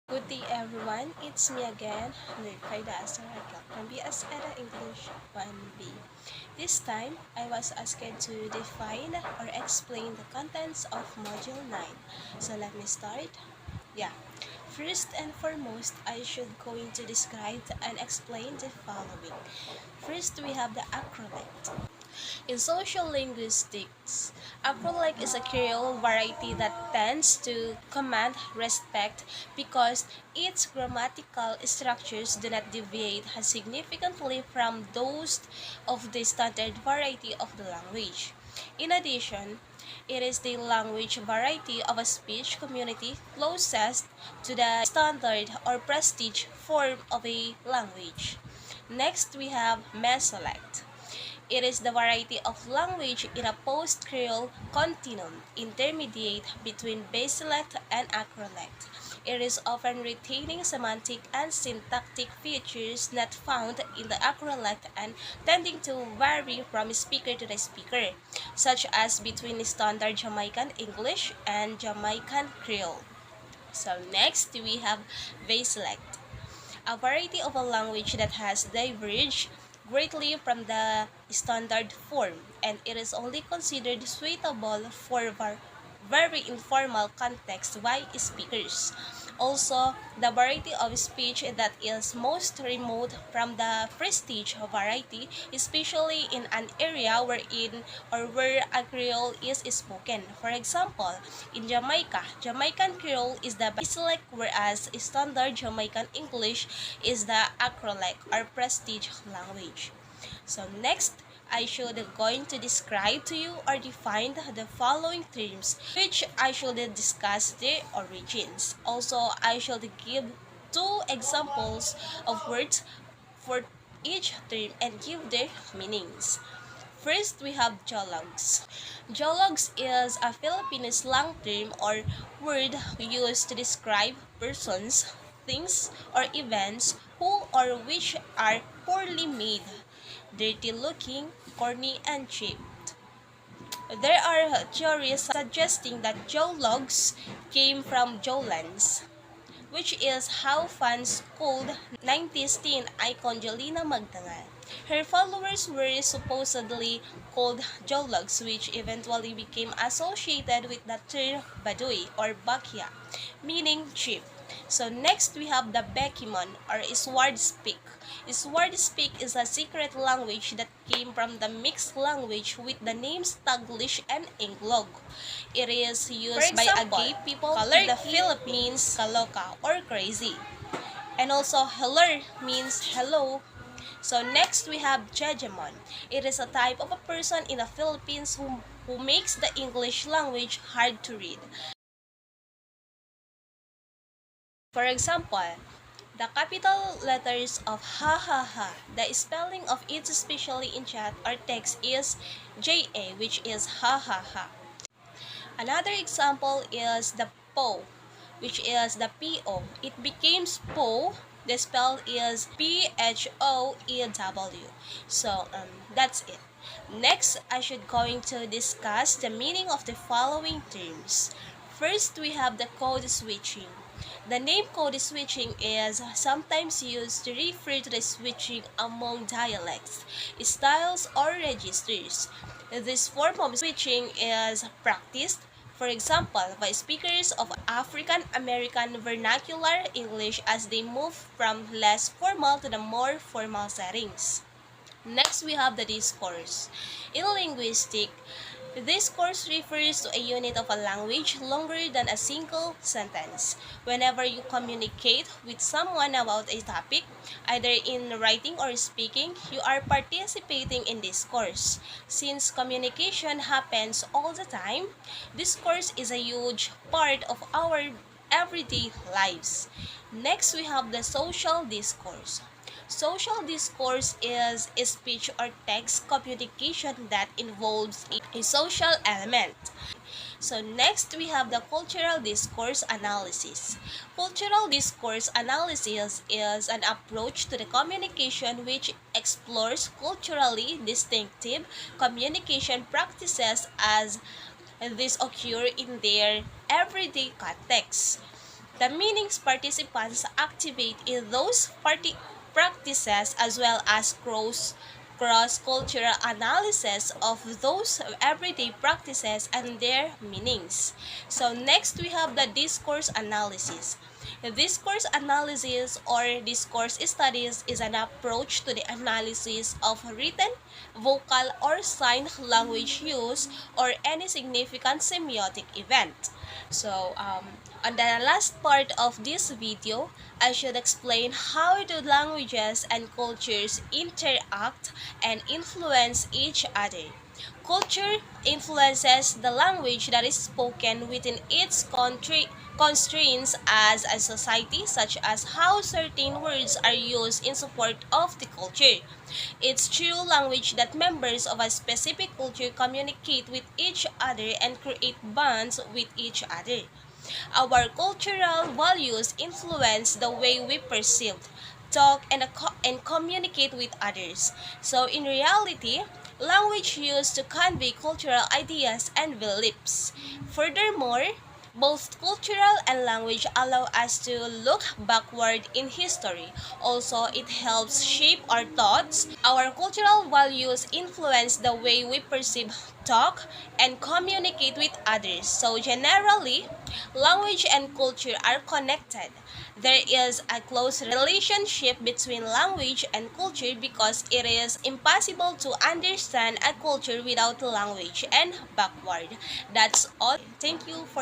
Good day everyone, it's me again, Nirkaida Asaraka from BS Era English 1B. This time, I was asked to define or explain the contents of Module 9. So let me start. Yeah. First and foremost, I should going to describe and explain the following. First, we have the acrolect. In social linguistics, acrolect is a creole variety that tends to command respect because its grammatical structures do not deviate significantly from those of the standard variety of the language. In addition, it is the language variety of a speech community closest to the standard or prestige form of a language. Next, we have mesolect. It is the variety of language in a post-Creole continuum, intermediate between baselect and acrolect. It is often retaining semantic and syntactic features not found in the acrolect and tending to vary from speaker to the speaker, such as between standard Jamaican English and Jamaican Creole. So next we have baselect, a variety of a language that has diverged greatly from the standard form, and it is only considered suitable for very informal context by speakers. Also, the variety of speech that is most remote from the prestige variety, especially in an area wherein or where a Creole is spoken. For example, in Jamaica, Jamaican Creole is the basic, whereas standard Jamaican English is the acrolect or prestige language. So next, I should going to describe to you or define the following terms, which I should discuss their origins. Also, I should give two examples of words for each term and give their meanings. First, we have jologs. Jologs is a Filipino slang term or word used to describe persons, things, or events who or which are poorly made, dirty looking, corny, and cheap. There are theories suggesting that jologs came from Jolans, which is how fans called 90s teen icon Jolina Magdangal. Her followers were supposedly called Jologs, which eventually became associated with the term Baduy or Bakya, meaning cheap. So next we have the Bekimon or Sword Speak. Sword Speak is a secret language that came from the mixed language with the names Taglish and Inglog. It is used by a gay people in the Philippines, kaloka or crazy. And also heller means hello. So next we have Jejemon. It is a type of a person in the Philippines who makes the English language hard to read. For example, the capital letters of ha ha ha, the spelling of it especially in chat or text is JA, which is ha ha ha. Another example is the PO, which is the PO. It became PO. The spell is PHOEW. So that's it. Next, I should going to discuss the meaning of the following terms. First, we have the code switching. The name code switching is sometimes used to refer to the switching among dialects, styles, or registers. This form of switching is practiced, for example, by speakers of African American vernacular English as they move from less formal to the more formal settings. Next, we have the discourse. In linguistics, discourse refers to a unit of a language longer than a single sentence. Whenever you communicate with someone about a topic, either in writing or speaking, you are participating in discourse. Since communication happens all the time, discourse is a huge part of our everyday lives. Next, we have the social discourse. Social discourse is a speech or text communication that involves a social element. So next we have the cultural discourse analysis. Cultural discourse analysis is an approach to the communication which explores culturally distinctive communication practices as these occur in their everyday context. The meanings participants activate in those practices as well as cross-cultural analysis of those everyday practices and their meanings. So next we have the discourse analysis. The discourse analysis or discourse studies is an approach to the analysis of written, vocal, or sign language use or any significant semiotic event. So, on the last part of this video, I should explain how do languages and cultures interact and influence each other. Culture influences the language that is spoken within its country constraints as a society, such as how certain words are used in support of the culture. It's through language that members of a specific culture communicate with each other and create bonds with each other. Our cultural values influence the way we perceive, talk, and communicate with others. So, in reality, language used to convey cultural ideas and beliefs. Furthermore, both cultural and language allow us to look backward in history. Also, it helps shape our thoughts. Our cultural values influence the way we perceive, talk, and communicate with others. So, generally, language and culture are connected. There is a close relationship between language and culture because it is impossible to understand a culture without language and backward. That's all. Thank you for